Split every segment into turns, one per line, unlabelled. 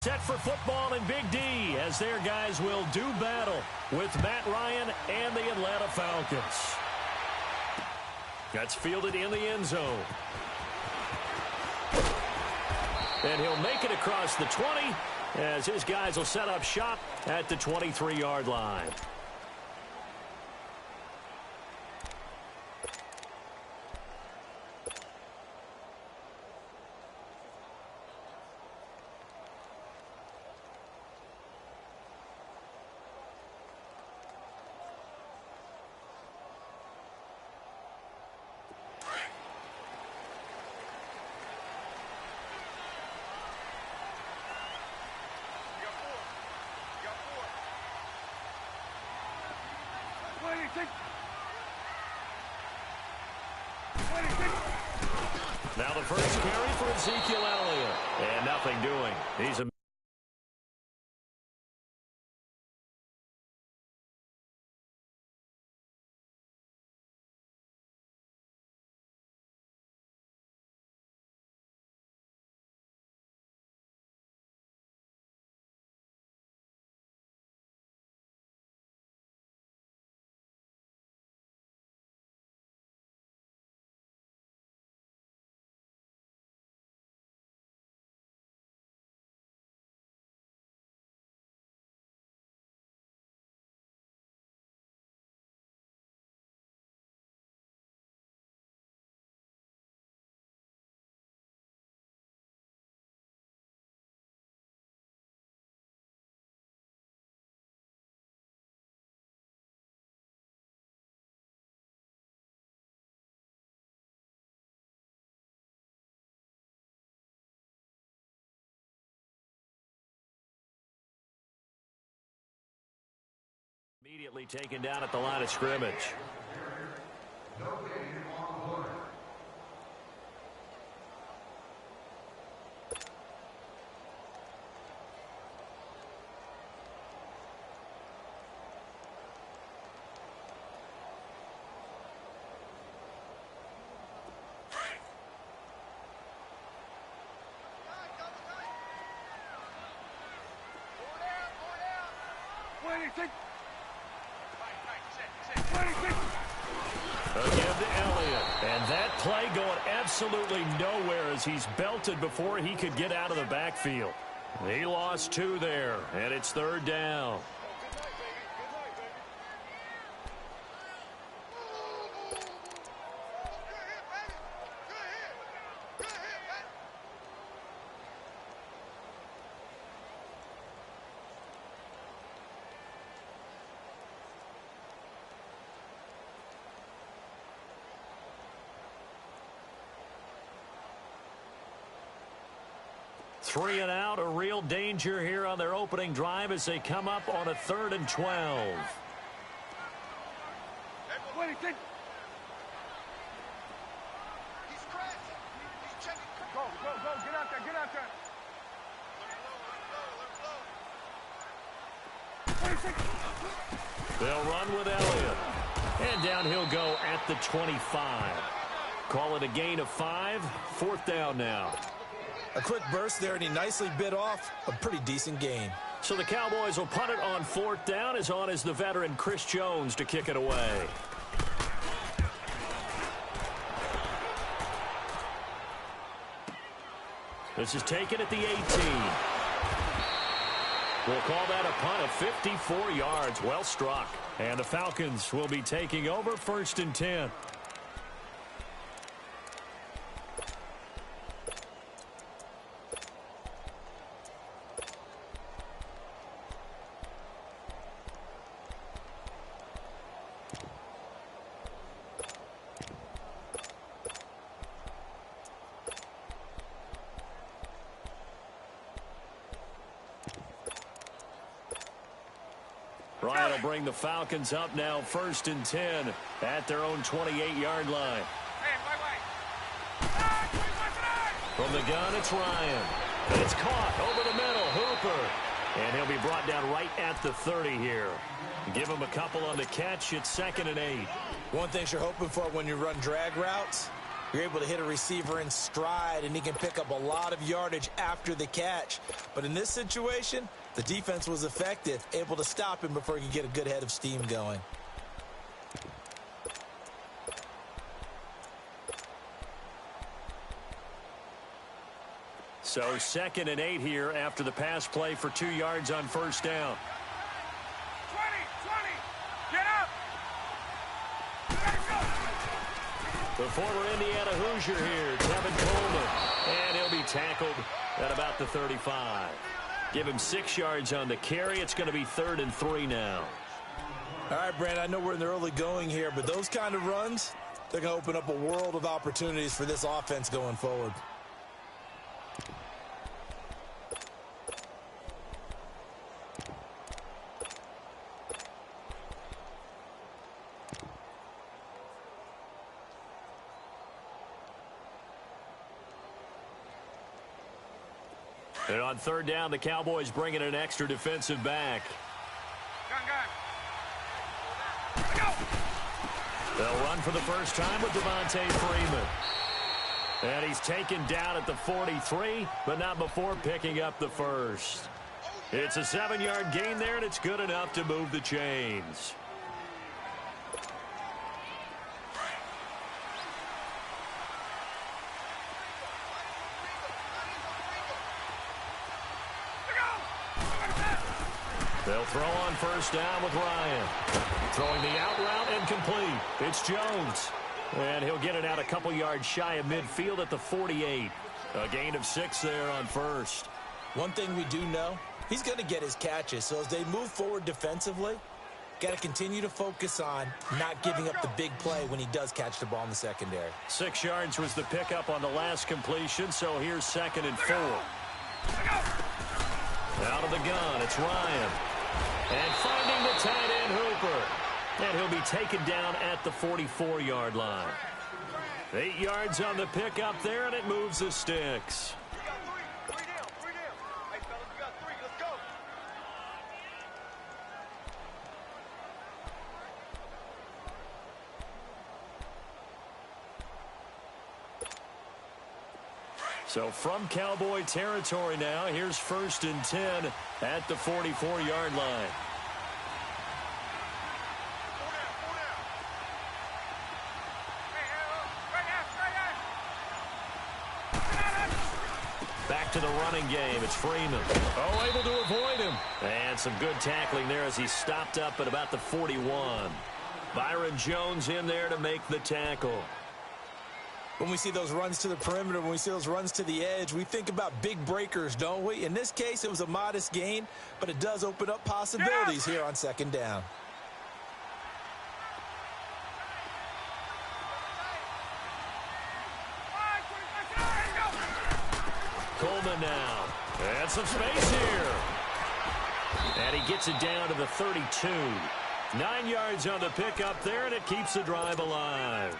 Set for football in Big D as their guys will do battle with Matt Ryan and the Atlanta Falcons. That's fielded in the end zone. And he'll make it across the 20 as his guys will set up shop at the 23-yard line. Now the first carry for Ezekiel Elliott. And nothing doing. He's a immediately taken down at the line of scrimmage. Again to Elliott. And that play going absolutely nowhere as he's belted before he could get out of the backfield. He lost 2 there, and it's 3rd down. Three and out, a real danger here on their opening drive as they come up on a 3rd and 12. They'll run with Elliott. And down he'll go at the 25. Call it a gain of 5. 4th down now.
A quick burst there, and he nicely bit off a pretty decent gain.
So the Cowboys will punt it on 4th down. As on is the veteran Chris Jones to kick it away. This is taken at the 18. We'll call that a punt of 54 yards. Well struck. And the Falcons will be taking over 1st and 10. Ryan will bring the Falcons up now 1st and 10 at their own 28-yard line. From the gun, it's Ryan. It's caught over the middle. Hooper. And he'll be brought down right at the 30 here. Give him a couple on the catch. It's 2nd and 8.
One thing you're hoping for when you run drag routes, You're able to hit a receiver in stride, and he can pick up a lot of yardage after the catch. But in this situation, the defense was effective, able to stop him before he could get a good head of steam going.
So 2nd and 8 here after the pass play for 2 yards on first down.
20, get up!
The former Indiana Hoosier here, Tevin Coleman. And he'll be tackled at about the 35. Give him 6 yards on the carry. It's going to be 3rd and 3 now.
All right, Brandon, I know we're in the early going here, but those kind of runs, they're going to open up a world of opportunities for this offense going forward.
And on 3rd down, the Cowboys bring in an extra defensive back.
Go.
They'll run for the first time with Devontae Freeman. And he's taken down at the 43, but not before picking up the first. It's a 7-yard gain there, and it's good enough to move the chains. They'll throw on first down with Ryan. Throwing the out route and complete. It's Jones. And he'll get it out a couple yards shy of midfield at the 48. A gain of 6 there on first.
One thing we do know, he's going to get his catches. So as they move forward defensively, got to continue to focus on not giving up the big play when he does catch the ball in the secondary.
6 yards was the pickup on the last completion, so here's 2nd and 4. Out of the gun, it's Ryan. And finding the tight end Hooper. And he'll be taken down at the 44-yard line. 8 yards on the pickup there, and it moves the sticks.
Three down. Hey, fellas, we got 3. Let's go.
So from Cowboy territory now, here's 1st and 10 at the 44-yard line. Back to the running game. It's Freeman. Oh, able to avoid him. And some good tackling there as he stopped up at about the 41. Byron Jones in there to make the tackle.
When we see those runs to the perimeter, when we see those runs to the edge, we think about big breakers, don't we? In this case, it was a modest gain, but it does open up possibilities here on 2nd down.
Coleman now. And some space here. And he gets it down to the 32. 9 yards on the pickup there, and it keeps the drive alive.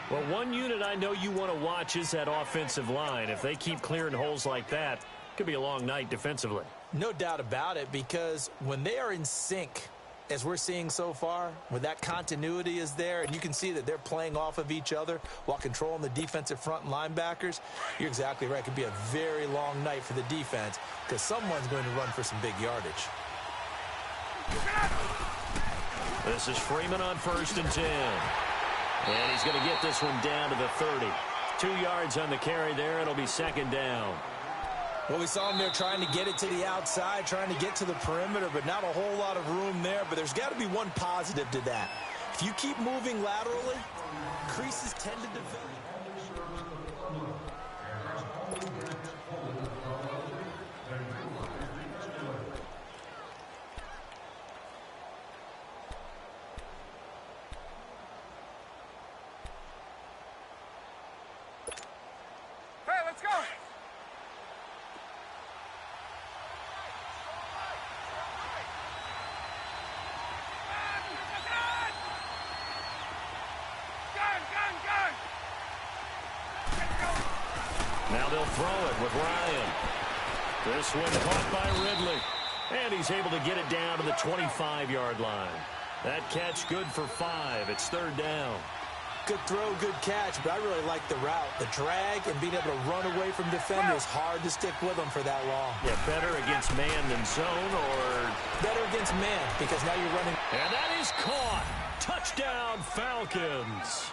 Well, one unit I know you want to watch is that offensive line. If they keep clearing holes like that, it could be a long night defensively.
No doubt about it, because when they are in sync, as we're seeing so far, when that continuity is there, and you can see that they're playing off of each other while controlling the defensive front and linebackers, you're exactly right. It could be a very long night for the defense because someone's going to run for some big yardage.
This is Freeman on 1st and 10. And he's going to get this one down to the 30. 2 yards on the carry there. It'll be 2nd down.
Well, we saw him there trying to get it to the outside, trying to get to the perimeter, but not a whole lot of room there. But there's got to be one positive to that. If you keep moving laterally, creases tend to develop.
Hey, let's go.
Now they'll throw it with Ryan. This one caught by Ridley. And he's able to get it down to the 25-yard line. That catch good for 5. It's 3rd down.
good throw, good catch, but I really like the route. The drag and being able to run away from defenders, hard to stick with them for that long.
Yeah, better against man than zone, or
better against man, because now you're running.
And that is caught. Touchdown, Falcons.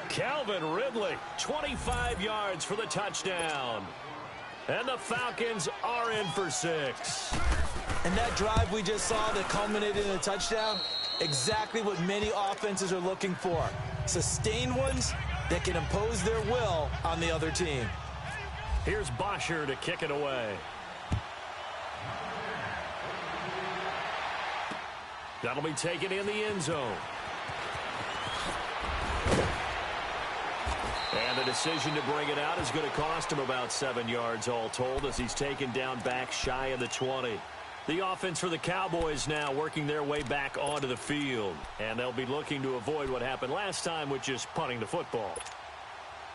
Calvin Ridley, 25 yards for the touchdown. And the Falcons are in for 6.
And that drive we just saw that culminated in a touchdown, exactly what many offenses are looking for. Sustained ones that can impose their will on the other team.
Here's Bosher to kick it away. That'll be taken in the end zone. And the decision to bring it out is going to cost him about 7 yards all told as he's taken down back shy of the 20. The offense for the Cowboys now working their way back onto the field. And they'll be looking to avoid what happened last time, which is punting the football.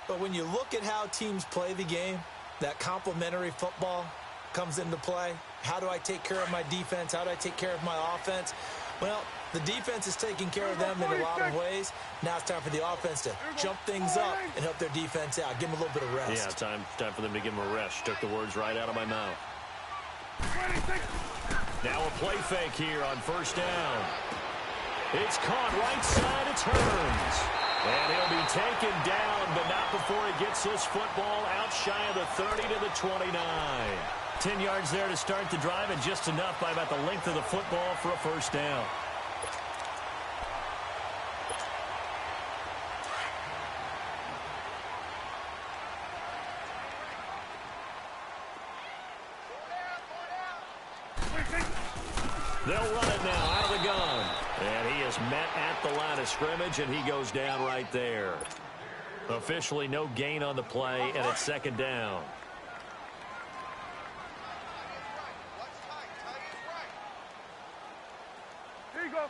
But when you look at how teams play the game, that complementary football comes into play. How do I take care of my defense? How do I take care of my offense? Well, the defense is taking care of them in a lot of ways. Now it's time for the offense to jump things up and help their defense out. Give them a little bit of rest.
Yeah, time for them to give them a rest. Took the words right out of my mouth. Now a play fake here on first down. It's caught right side. It's Hearns. And he'll be taken down, but not before he gets this football out shy of the 30 to the 29. 10 yards there to start the drive, and just enough by about the length of the football for a first down. They'll run it now out of the gun. And he is met at the line of scrimmage, and he goes down right there. Officially no gain on the play, and it's second down.
Here you go.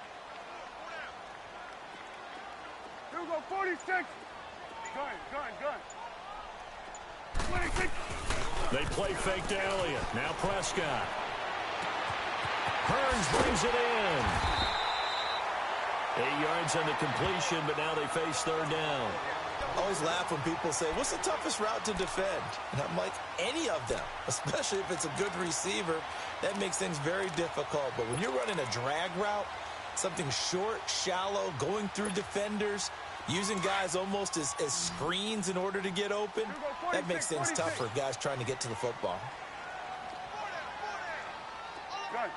Here we go, 46. Gun. 26.
They play fake to Elliott. Now Prescott. Hearns brings it in. 8 yards on the completion, but now they face third down.
I always laugh when people say, what's the toughest route to defend? And I'm like, any of them, especially if it's a good receiver. That makes things very difficult. But when you're running a drag route, something short, shallow, going through defenders, using guys almost as screens in order to get open, that makes things tough for guys trying to get to the football.
Gun.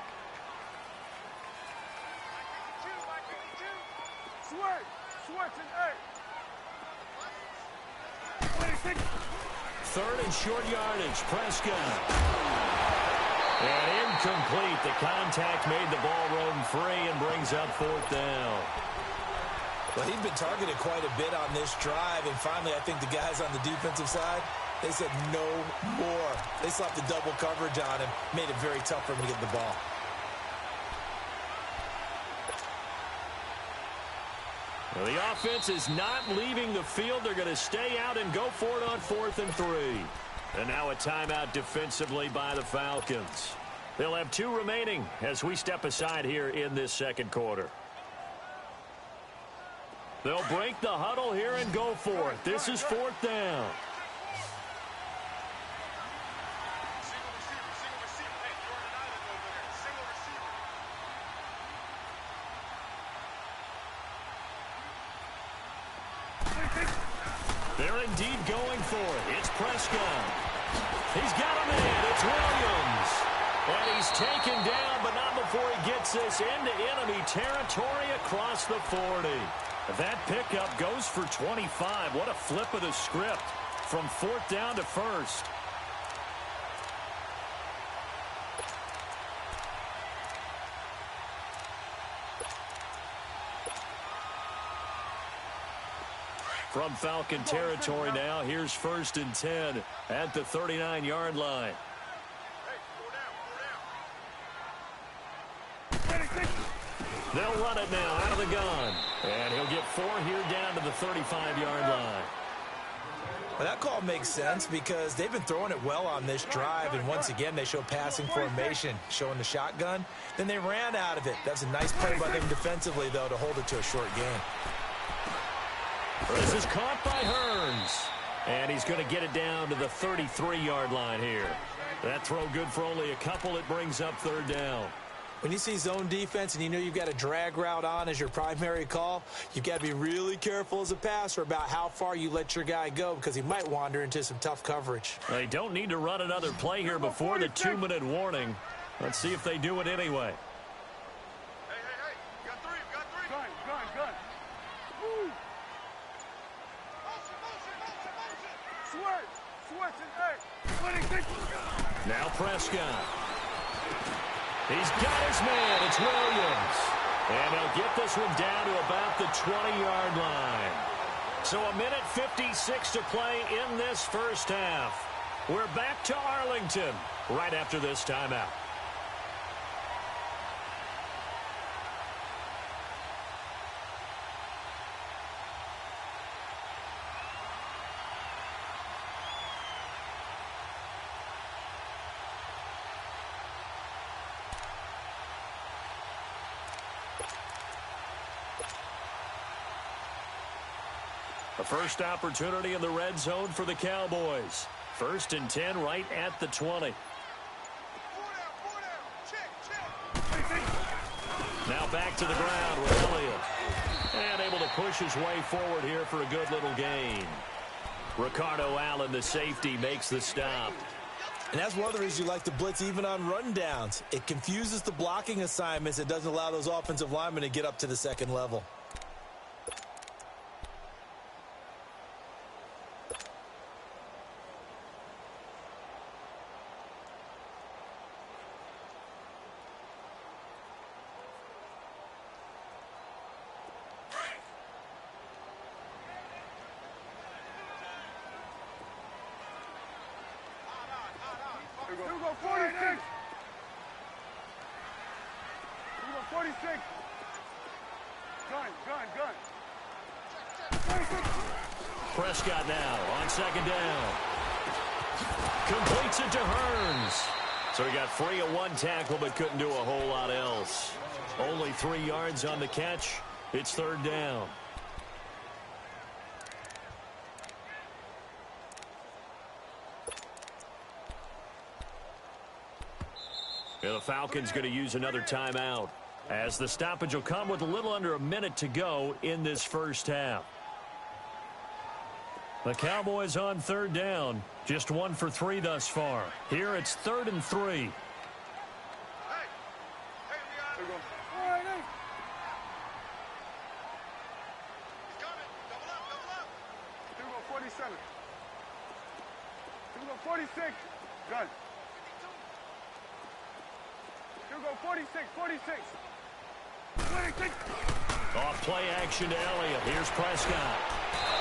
Switch and 8. 26.
Third and short yardage. Prescott. And incomplete. The contact made the ball roam free and brings up fourth down.
Well, he'd been targeted quite a bit on this drive, and finally I think the guys on the defensive side, they said no more. They slapped the double coverage on him, made it very tough for him to get the ball.
Well, the offense is not leaving the field. They're going to stay out and go for it on 4th and 3. And now a timeout defensively by the Falcons. They'll have 2 remaining as we step aside here in this second quarter. They'll break the huddle here and go for it. This is 4th down. They're indeed going for it. It's Prescott. He's got a man. It's Williams. And he's taken down, but not before he gets this into enemy territory across the 40. That pickup goes for 25. What a flip of the script from 4th down to 1st. From Falcon territory now, here's 1st and 10 at the 39-yard line. They'll run it now out of the gun. And he'll get 4 here down to the 35-yard line.
Well, that call makes sense because they've been throwing it well on this drive, and once again they show passing formation, showing the shotgun. Then they ran out of it. That's a nice play by them defensively, though, to hold it to a short gain.
This is caught by Hearns. And he's going to get it down to the 33-yard line here. That throw good for only a couple. It brings up third down.
When you see zone defense and you know you've got a drag route on as your primary call, you've got to be really careful as a passer about how far you let your guy go because he might wander into some tough coverage.
They don't need to run another play here before the 2-minute warning. Let's see if they do it anyway.
Hey, you got three, Gun. Woo. Motion. Switch, and
Now Prescott. He's got his man. It's Williams. And they'll get this one down to about the 20-yard line. So a minute 56 to play in this first half. We're back to Arlington right after this timeout. A first opportunity in the red zone for the Cowboys. 1st and 10 right at the 20.
4 down. Check.
Now back to the ground with Elliott. And able to push his way forward here for a good little gain. Ricardo Allen, the safety, makes the stop.
And that's one of the reasons you like to blitz even on rundowns. It confuses the blocking assignments. It doesn't allow those offensive linemen to get up to the second level.
Here we go, 46. Here we go, 46. Gun.
Prescott now on 2nd down. Completes it to Hearns. So he got free of one tackle but couldn't do a whole lot else. Only 3 yards on the catch. It's 3rd down. And the Falcons going to use another timeout as the stoppage will come with a little under a minute to go in this first half. The Cowboys on 3rd down, just 1 for 3 thus far. Here it's 3rd and 3.
Hey, we got it. All right, hey. He's coming. Double up. Here we go, 47. Here we go, 46. Gun. Here we go, 46.
Off play action to Elliott. Here's Prescott.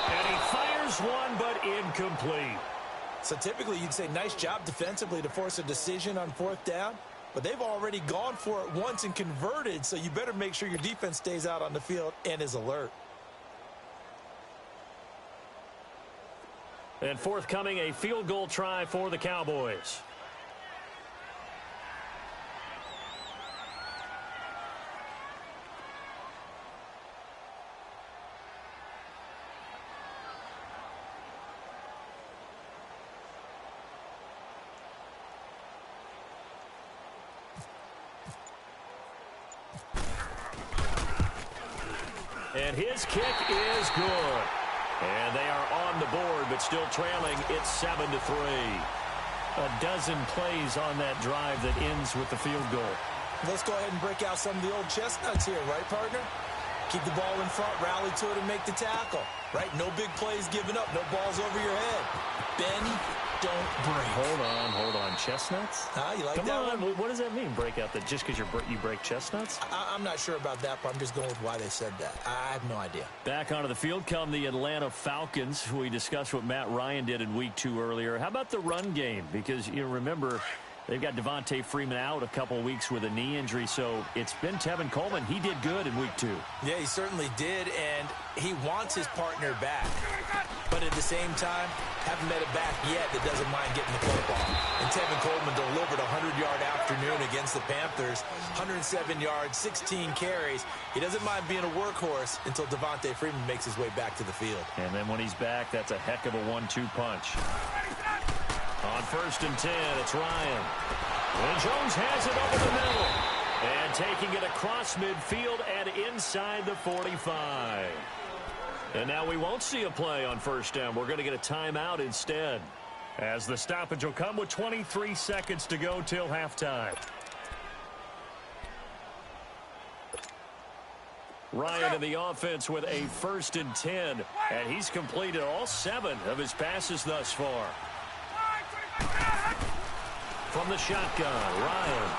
And he fires one, but incomplete.
So typically you'd say nice job defensively to force a decision on 4th down, but they've already gone for it once and converted, so you better make sure your defense stays out on the field and is alert.
And forthcoming, a field goal try for the Cowboys. And his kick is good. And they are on the board, but still trailing. It's 7-3. A dozen plays on that drive that ends with the field goal.
Let's go ahead and break out some of the old chestnuts here, right, partner? Keep the ball in front, rally to it, and make the tackle. Right? No big plays given up. No balls over your head. Bend, don't break.
Hold on. Chestnuts?
You like
Come
that
on.
one?
What does that mean, break out? That just because you break chestnuts?
I'm not sure about that, but I'm just going with why they said that. I have no idea.
Back onto the field come the Atlanta Falcons. We discussed what Matt Ryan did in Week 2 earlier. How about the run game? Because you remember they've got Devontae Freeman out a couple of weeks with a knee injury, so it's been Tevin Coleman. He did good in Week 2.
Yeah, he certainly did, and he wants his partner back. But But at the same time, haven't met a back yet that doesn't mind getting the football. And Tevin Coleman delivered a 100-yard afternoon against the Panthers. 107 yards, 16 carries. He doesn't mind being a workhorse until Devontae Freeman makes his way back to the field.
And then when he's back, that's a heck of a 1-2 punch. On 1st and 10, it's Ryan. And Jones has it over the middle. And taking it across midfield and inside the 45. And now we won't see a play on 1st down. We're going to get a timeout instead, as the stoppage will come with 23 seconds to go till halftime. Ryan in the offense with a 1st and 10, and he's completed all 7 of his passes thus far. From the shotgun, Ryan.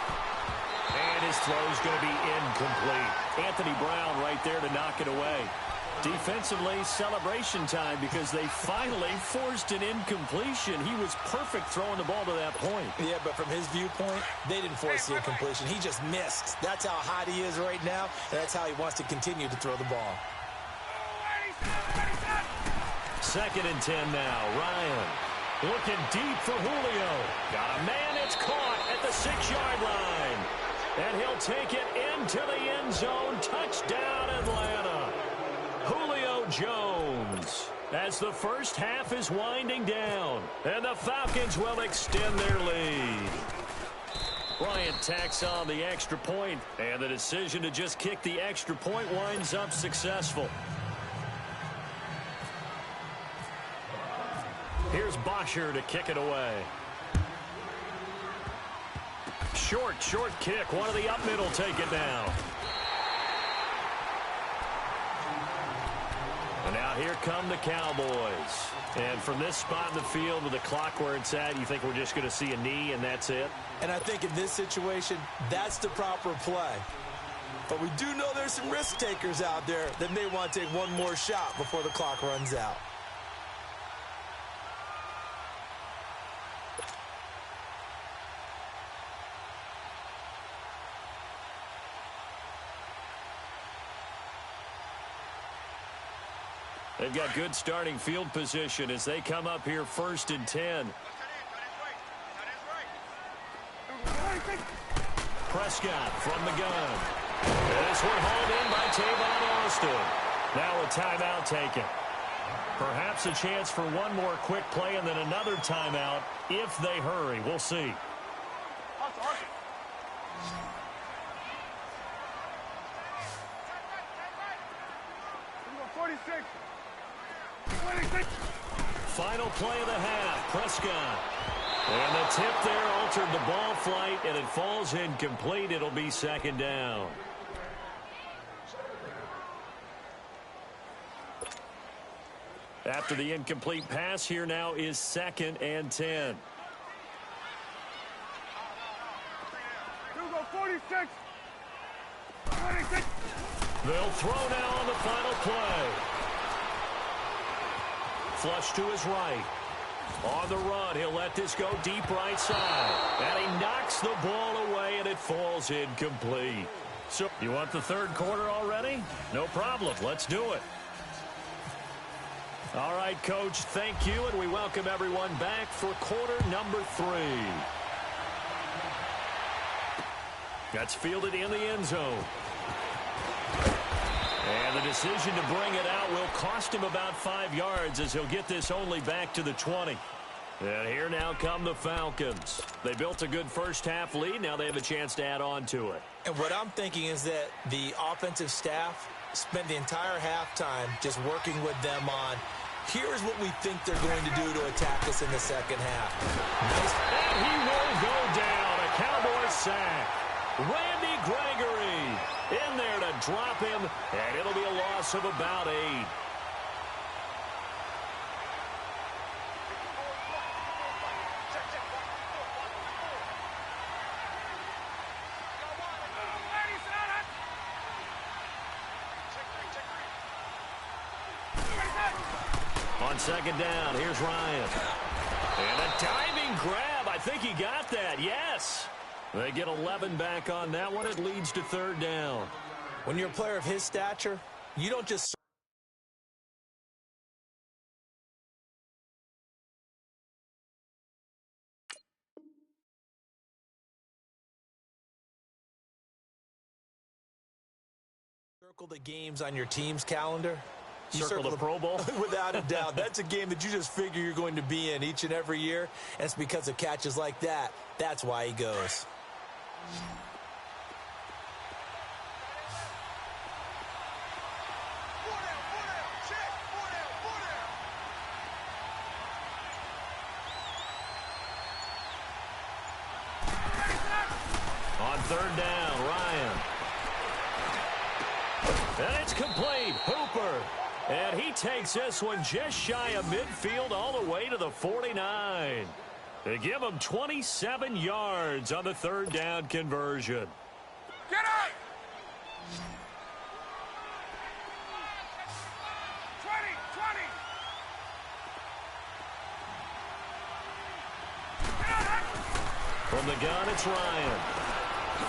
And his throw's going to be incomplete. Anthony Brown right there to knock it away. Defensively, celebration time because they finally forced an incompletion. He was perfect throwing the ball to that point.
Yeah, but from his viewpoint, they didn't force the incompletion. He just missed. That's how hot he is right now, and that's how he wants to continue to throw the ball.
2nd and 10 now. Ryan looking deep for Julio. Got a man. It's caught at the 6-yard line. And he'll take it into the end zone. Touchdown, Atlanta. Julio Jones, as the first half is winding down, and the Falcons will extend their lead. Bryant tacks on the extra point, and the decision to just kick the extra point winds up successful. Here's Bosher to kick it away. Short kick. One of the up middle take it down. And now here come the Cowboys. And from this spot in the field with the clock where it's at, you think we're just going to see a knee and that's it?
And I think in this situation, that's the proper play. But we do know there's some risk takers out there that may want to take one more shot before the clock runs out.
They've got good starting field position as they come up here 1st and 10. Prescott from the gun. And this one hauled in by Tavon Austin. Now a timeout taken. Perhaps a chance for one more quick play and then another timeout if they hurry. We'll see.
46.
Final play of the half, Prescott. And the tip there altered the ball flight, and it falls incomplete. It'll be 2nd down. After the incomplete pass, here now is 2nd and 10.
46. 26.
They'll throw now on the final play. Flush to his right. On the run, he'll let this go deep right side. And he knocks the ball away, and it falls incomplete. So, you want the 3rd quarter already? No problem. Let's do it. All right, Coach, thank you, and we welcome everyone back for quarter number 3. That's fielded in the end zone. And the decision to bring it out will cost him about 5 yards as he'll get this only back to the 20. And here now come the Falcons. They built a good first half lead. Now they have a chance to add on to it.
And what I'm thinking is that the offensive staff spent the entire halftime just working with them on, here's what we think they're going to do to attack us in the second half.
And he will go down. A Cowboys sack. Randy Gregory in there to drop him, and it'll be a loss of about 8. On 2nd down, here's Ryan. And a diving grab. I think he got that. Yes. They get 11 back on that one. It leads to 3rd down.
When you're a player of his stature, you don't just circle the games on your team's calendar. You
circle the Pro Bowl?
Without a doubt. That's a game that you just figure you're going to be in each and every year. And it's because of catches like that. That's why he goes.
On third down, Ryan. And it's complete. Hooper. And he takes this one just shy of midfield all the way to the 49. They give him 27 yards on the third down conversion.
Get out! 20.
From the gun, it's Ryan.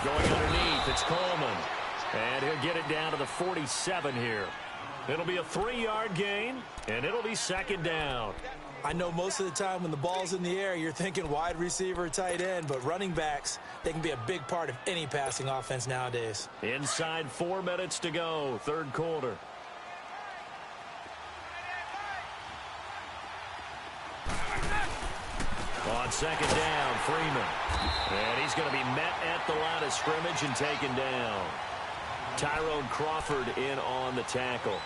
Going underneath, it's Coleman. And he'll get it down to the 47 here. It'll be a 3-yard gain, and it'll be second down.
I know most of the time when the ball's in the air, you're thinking wide receiver, tight end, but running backs, they can be a big part of any passing offense nowadays.
Inside 4 minutes to go, third quarter. On second down, Freeman. And he's going to be met at the line of scrimmage and taken down. Tyrone Crawford in on the tackle.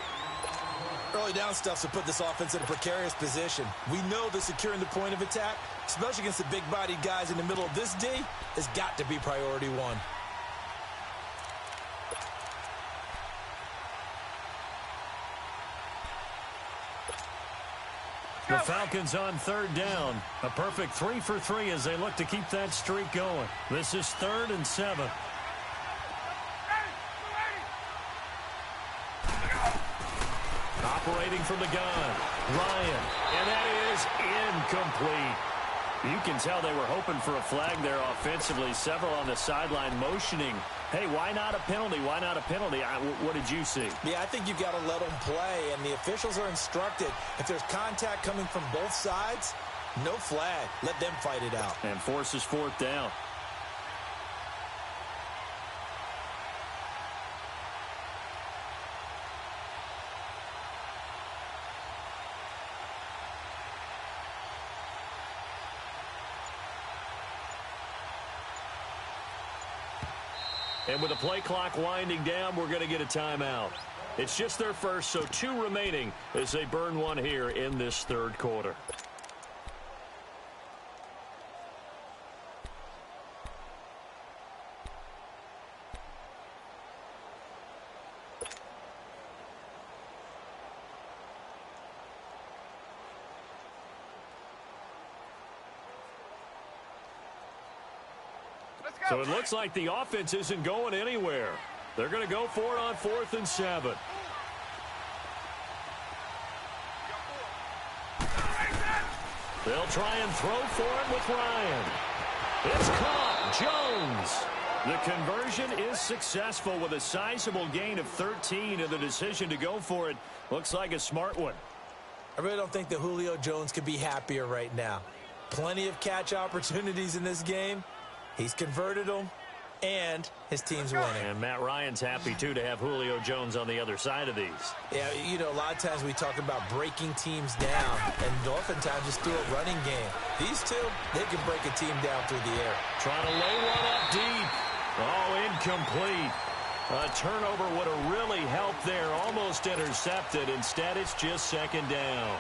Early down stuff to put this offense in a precarious position. We know that securing the point of attack, especially against the big-bodied guys in the middle of this D, has got to be priority one.
The Falcons on third down. A perfect 3 for 3 as they look to keep that streak going. This is 3rd and 7. Operating from the gun, Ryan, and that is incomplete. You can tell they were hoping for a flag there offensively. Several on the sideline motioning, hey, why not a penalty? Why not a penalty? What did you see?
Yeah, I think you've got to let them play, and the officials are instructed. If there's contact coming from both sides, no flag. Let them fight it out.
And forces 4th down. And with the play clock winding down, we're going to get a timeout. It's just their first, so 2 remaining as they burn one here in this third quarter. So it looks like the offense isn't going anywhere. They're going to go for it on 4th and 7. They'll try and throw for it with Ryan. It's caught. Jones. The conversion is successful with a sizable gain of 13, and the decision to go for it looks like a smart one.
I really don't think that Julio Jones could be happier right now. Plenty of catch opportunities in this game. He's converted them, and his team's winning.
And Matt Ryan's happy, too, to have Julio Jones on the other side of these.
Yeah, you know, a lot of times we talk about breaking teams down, and oftentimes it's through a running game. These two, they can break a team down through the air.
Trying to lay one up deep. Oh, incomplete. A turnover would have really helped there. Almost intercepted. Instead, it's just second down.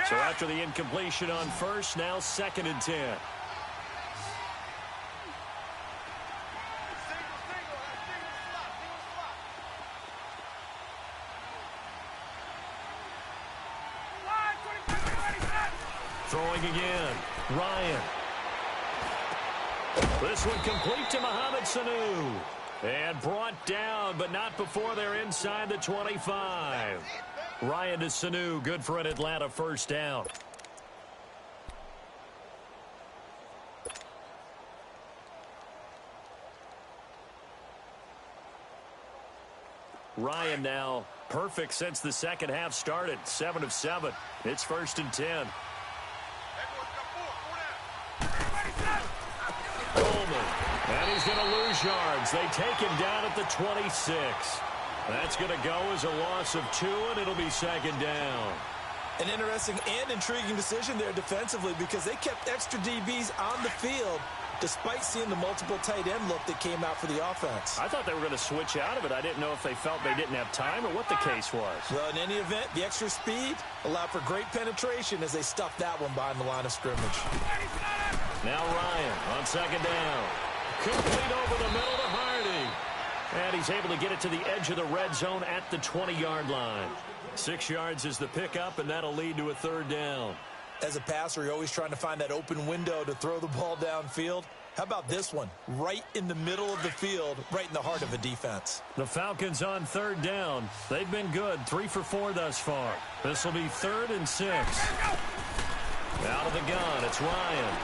So after the incompletion on first, now 2nd and 10. Throwing again. Ryan. This one complete to Mohamed Sanu. And brought down, but not before they're inside the 25. Ryan to Sanu, good for an Atlanta first down. Ryan now perfect since the second half started. 7 of 7. It's 1st and 10. Coleman. And he's going to lose yards. They take him down at the 26. That's going to go as a loss of 2, and it'll be second down.
An interesting and intriguing decision there defensively because they kept extra DBs on the field despite seeing the multiple tight end look that came out for the offense.
I thought they were going to switch out of it. I didn't know if they felt they didn't have time or what the case was.
Well, in any event, the extra speed allowed for great penetration as they stuffed that one behind the line of scrimmage.
Now Ryan on second down. Complete over the middle to Hardy. And he's able to get it to the edge of the red zone at the 20-yard line. 6 yards is the pickup, and that'll lead to a third down.
As a passer, you're always trying to find that open window to throw the ball downfield. How about this one? Right in the middle of the field, right in the heart of a defense.
The Falcons on third down. They've been good, 3 for 4 thus far. This will be 3rd and 6. Out of the gun, it's Ryan.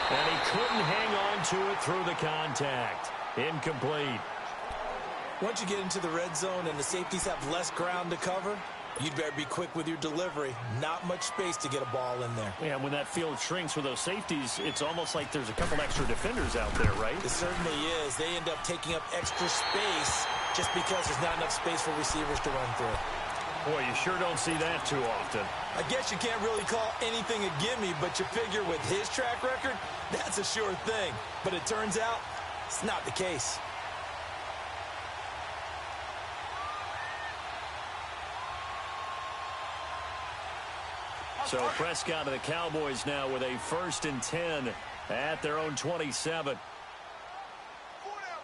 And he couldn't hang on to it through the contact. Incomplete.
Once you get into the red zone and the safeties have less ground to cover, you'd better be quick with your delivery. Not much space to get a ball in there.
Yeah, when that field shrinks with those safeties, it's almost like there's a couple extra defenders out there, right?
It certainly is. They end up taking up extra space just because there's not enough space for receivers to run through.
Boy, you sure don't see that too often.
I guess you can't really call anything a gimme, but you figure with his track record, that's a sure thing. But it turns out it's not the case.
So Prescott and the Cowboys now with a 1st and 10 at their own 27.
4 down.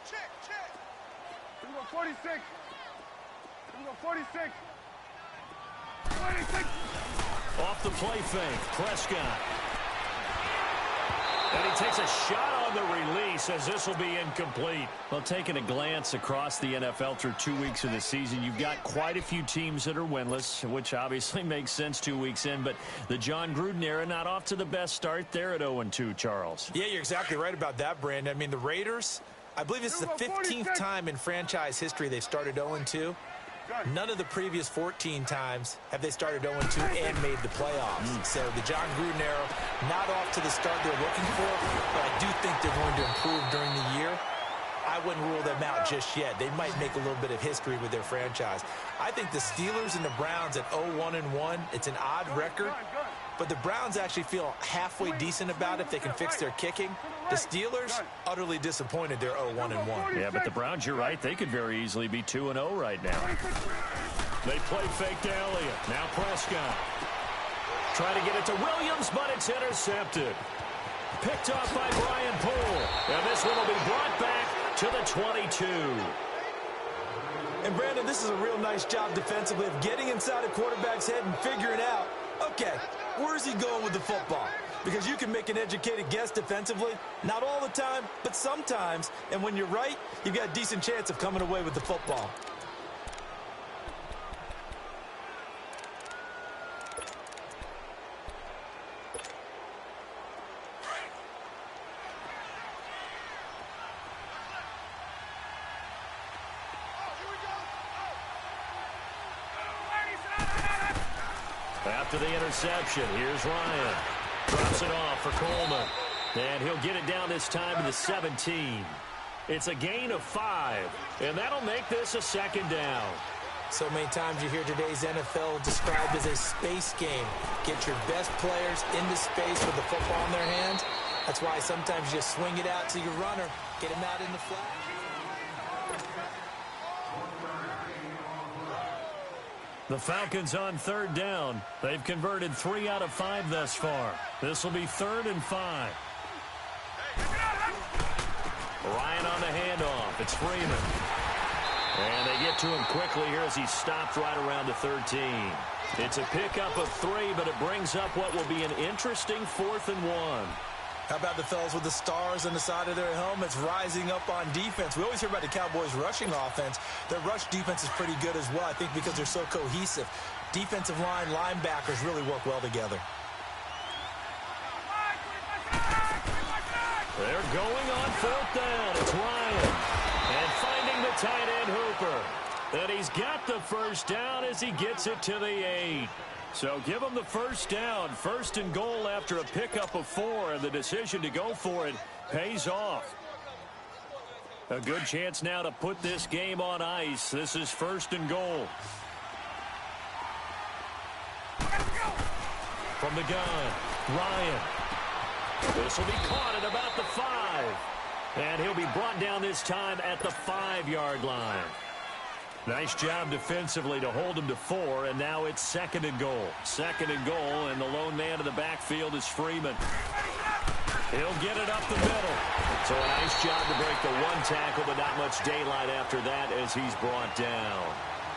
Check. We go 46. 46. 26.
Off the play fake, Prescott. And he takes a shot on the release as this will be incomplete. Well, taking a glance across the NFL through 2 weeks of the season, you've got quite a few teams that are winless, which obviously makes sense 2 weeks in. But the John Gruden era not off to the best start there at 0-2, Charles.
Yeah, you're exactly right about that, Brandon. I mean, the Raiders, I believe it's the 15th time in franchise history they've started 0-2. None of the previous 14 times have they started 0-2 and made the playoffs. So the John Gruden era, not off to the start they're looking for, but I do think they're going to improve during the year. I wouldn't rule them out just yet. They might make a little bit of history with their franchise. I think the Steelers and the Browns at 0-1-1, it's an odd record, but the Browns actually feel halfway decent about it if they can fix their kicking. The Steelers, utterly disappointed they're 0-1-1.
Yeah, but the Browns, you're right, they could very easily be 2-0 right now. They play fake to Elliott. Now Prescott. Try to get it to Williams, but it's intercepted. Picked off by Brian Poole. And this one will be brought back to the 22.
And Brandon, this is a real nice job defensively of getting inside a quarterback's head and figuring out, okay, where's he going with the football? Because you can make an educated guess defensively, not all the time, but sometimes. And when you're right, you've got a decent chance of coming away with the football.
After the interception, here's Ryan. Drops it off for Coleman. And he'll get it down this time to the 17. It's a gain of 5, and that'll make this a second down.
So many times you hear today's NFL described as a space game. Get your best players into space with the football in their hands. That's why sometimes you just swing it out to your runner, get him out in the flat.
The Falcons on third down. They've converted 3 out of 5 thus far. This will be 3rd and 5. Ryan on the handoff. It's Freeman. And they get to him quickly here as he's stopped right around the 13. It's a pickup of 3, but it brings up what will be an interesting 4th and 1.
How about the fellas with the stars on the side of their helmets rising up on defense? We always hear about the Cowboys' rushing offense. Their rush defense is pretty good as well, I think, because they're so cohesive. Defensive line, linebackers really work well together.
They're going on 4th down. It's Ryan. And finding the tight end Hooper. And he's got the first down as he gets it to the 8. So give them the first down. First and goal after a pickup of 4, and the decision to go for it pays off. A good chance now to put this game on ice. This is first and goal. From the gun, Ryan. This will be caught at about the 5. And he'll be brought down this time at the 5-yard line. Nice job defensively to hold him to 4, and now it's second and goal. Second and goal, and the lone man in the backfield is Freeman. He'll get it up the middle. So a nice job to break the 1 tackle, but not much daylight after that as he's brought down.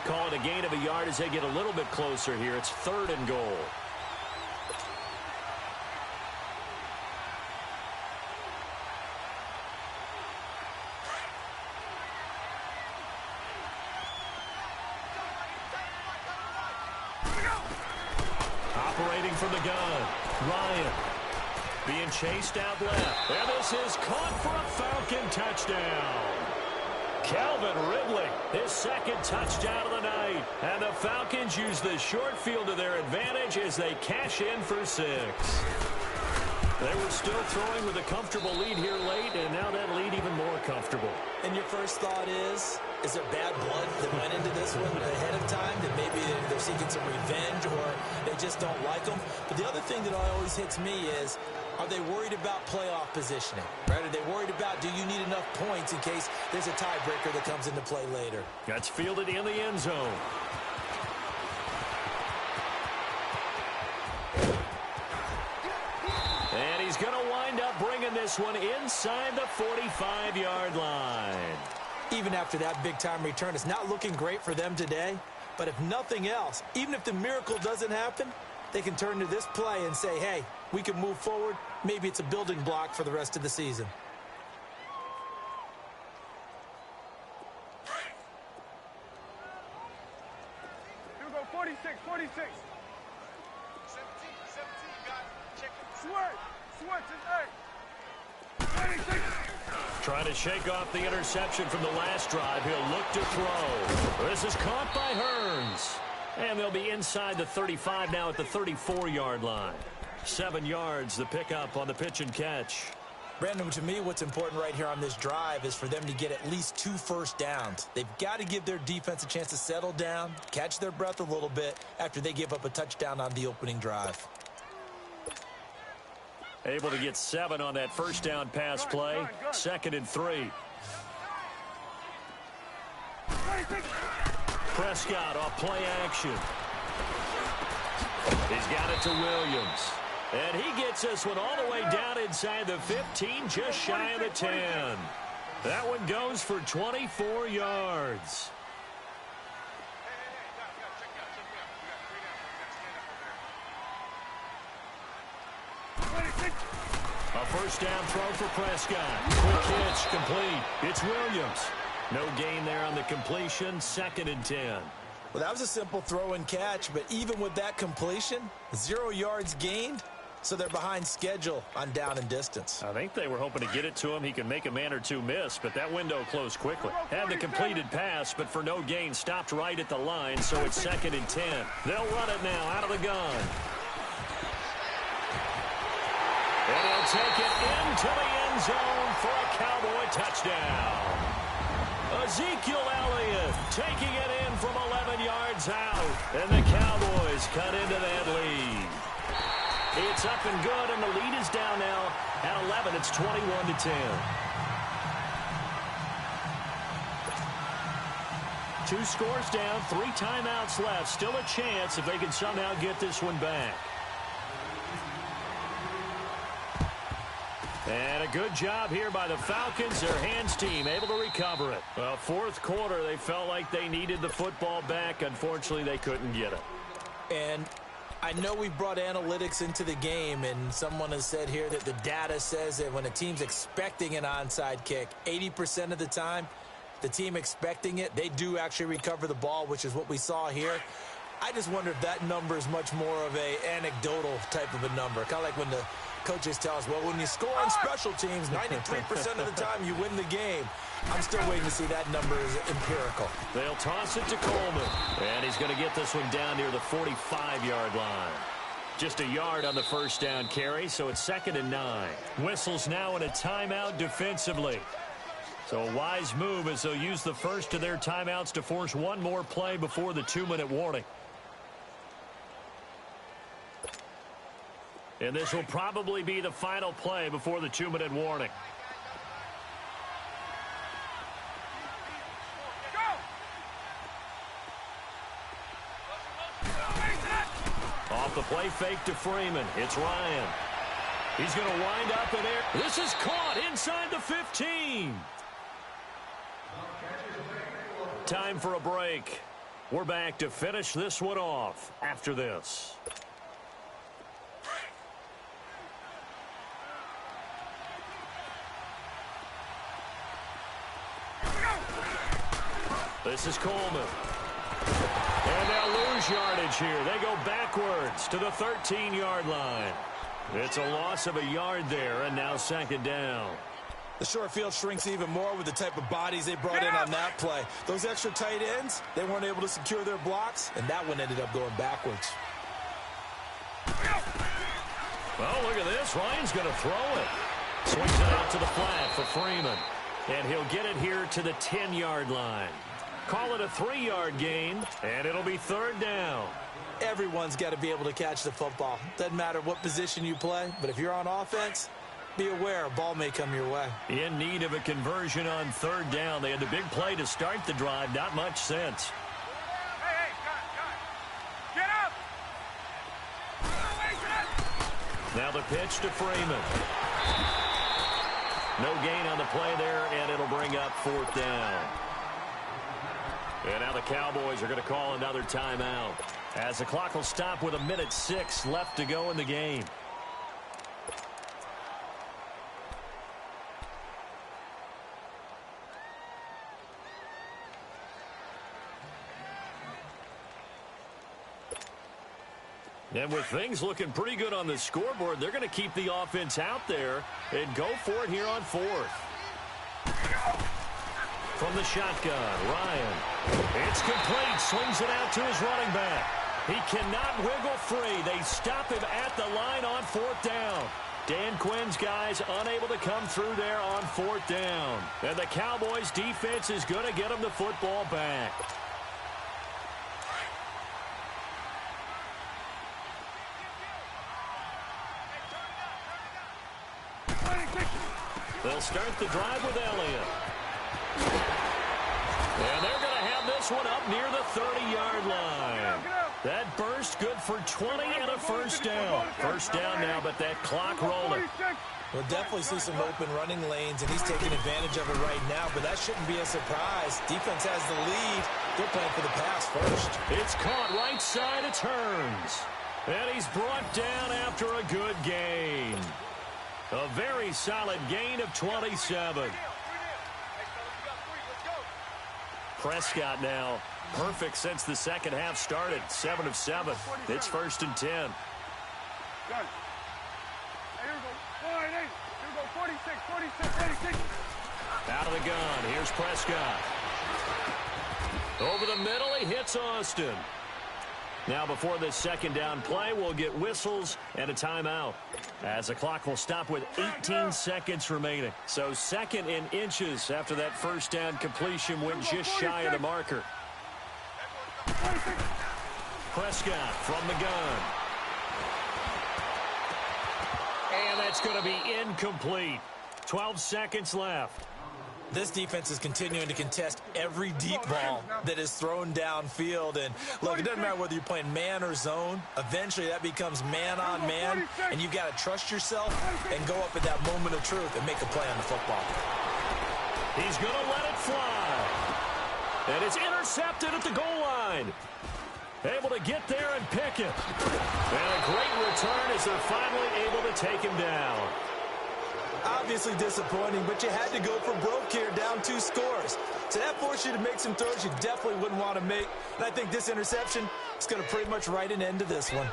Call it a gain of a yard as they get a little bit closer here. It's third and goal. Operating from the gun, Ryan. Being chased out left. And this is caught for a Falcon touchdown. Calvin Ridley, his second touchdown of the night. And the Falcons use the short field to their advantage as they cash in for 6. They were still throwing with a comfortable lead here late, and now that lead even more comfortable.
And your first thought is there bad blood that went into this one ahead of time, that maybe they're seeking some revenge or they just don't like them? But the other thing that always hits me is, are they worried about playoff positioning? Right? Are they worried about, do you need enough points in case there's a tiebreaker that comes into play later?
That's fielded in the end zone. And he's going to wind up bringing this one inside the 45-yard line.
Even after that big-time return, it's not looking great for them today. But if nothing else, even if the miracle doesn't happen, they can turn to this play and say, hey, we can move forward. Maybe it's a building block for the rest of the season.
Here we go, 46, 46. 17, got it. Check it. Switch, it's 8. 26.
Trying to shake off the interception from the last drive. He'll look to throw. This is caught by Hearns. And they'll be inside the 35 now at the 34-yard line. 7 yards, the pickup on the pitch and catch.
Brandon, to me, what's important right here on this drive is for them to get at least 2 first downs. They've got to give their defense a chance to settle down, catch their breath a little bit after they give up a touchdown on the opening drive.
Able to get 7 on that first down pass play. Second and 3. Prescott off play action. He's got it to Williams. And he gets this one all the way down inside the 15, just shy of the 10. That one goes for 24 yards. A first down throw for Prescott. Quick hitch, complete. It's Williams. No gain there on the completion. Second and 10.
Well, that was a simple throw and catch, but even with that completion, 0 yards gained, so they're behind schedule on down and distance.
I think they were hoping to get it to him. He can make a man or two miss, but that window closed quickly. Had the completed pass, but for no gain, stopped right at the line, so it's second and 10. They'll run it now out of the gun. And he'll take it into the end zone for a Cowboy touchdown. Ezekiel Elliott taking it in from 11 yards out. And the Cowboys cut into that lead. It's up and good, and the lead is down now at 11. It's 21-10. 2 scores down, 3 timeouts left. Still a chance if they can somehow get this one back. And a good job here by the Falcons. Their hands team able to recover it. Well, fourth quarter, they felt like they needed the football back. Unfortunately, they couldn't get it.
And I know we brought analytics into the game, and someone has said here that the data says that when a team's expecting an onside kick, 80% of the time, the team expecting it, they do actually recover the ball, which is what we saw here. I just wonder if that number is much more of a anecdotal type of a number, kind of like when the Coaches tell us, well, when you score on special teams, 93% of the time you win the game. I'm still waiting to see that number is empirical.
They'll toss it to Coleman. And he's going to get this one down near the 45-yard line. Just a yard on the first down carry, so it's 2nd and 9. Whistles now in a timeout defensively. So a wise move as they'll use the first of their timeouts to force one more play before the 2-minute warning. And this will probably be the final play before the 2-minute warning. Off the play fake to Freeman. It's Ryan. He's going to wind up in air. This is caught inside the 15. Time for a break. We're back to finish this one off after this. This is Coleman. And they'll lose yardage here. They go backwards to the 13-yard line. It's a loss of a yard there, and now 2nd down.
The short field shrinks even more with the type of bodies they brought in on that play. Those extra tight ends, they weren't able to secure their blocks, and that one ended up going backwards.
Well, look at this. Ryan's going to throw it. Swings it out to the flat for Freeman. And he'll get it here to the 10-yard line. Call it a 3-yard gain, and it'll be 3rd down.
Everyone's got to be able to catch the football. Doesn't matter what position you play, but if you're on offense, be aware a ball may come your way.
In need of a conversion on 3rd down. They had the big play to start the drive. Not much sense.
Hey, guys. Get up!
Now the pitch to Freeman. No gain on the play there, and it'll bring up 4th down. And now the Cowboys are going to call another timeout, as the clock will stop with 1:06 left to go in the game. And with things looking pretty good on the scoreboard, they're going to keep the offense out there and go for it here on 4th. From the shotgun, Ryan. It's complete. Swings it out to his running back. He cannot wiggle free. They stop him at the line on 4th down. Dan Quinn's guys unable to come through there on 4th down. And the Cowboys defense is going to get them the football back. They'll start the drive with Elliott. And they're going to have this one up near the 30-yard line. That burst good for 20 and a first down. First down now, but that clock rolling.
We'll definitely see some open running lanes, and he's taking advantage of it right now, but that shouldn't be a surprise. Defense has the lead. They're playing for the pass first.
It's caught right side. It turns. And he's brought down after a good gain. A very solid gain of 27. Prescott now perfect since the second half started. 7 of 7. It's 1st and 10.
Gun. Hey, here we go. 188. Here we go. 46, 46, 86.
Out of the gun. Here's Prescott. Over the middle, he hits Austin. Now before this 2nd down play, we'll get whistles and a timeout, as the clock will stop with 18 seconds remaining. So 2nd in inches after that first down completion went just shy of the marker. Prescott from the gun. And that's going to be incomplete. 12 seconds left.
This defense is continuing to contest every deep ball that is thrown downfield. And look, it doesn't matter whether you're playing man or zone. Eventually that becomes man on man, and you've got to trust yourself and go up at that moment of truth and make a play on the football.
He's going to let it fly. And it's intercepted at the goal line. Able to get there and pick it. And a great return as they're finally able to take him down.
Obviously disappointing, but you had to go for broke here, down 2 scores. So that forced you to make some throws you definitely wouldn't want to make. And I think this interception is going to pretty much write an end to this one.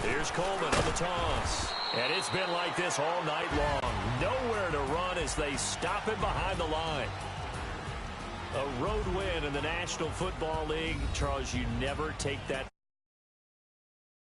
Here's Coleman on the toss. And it's been like this all night long. Nowhere to run as they stop him behind the line. A road win in the National Football League. Charles, you never take that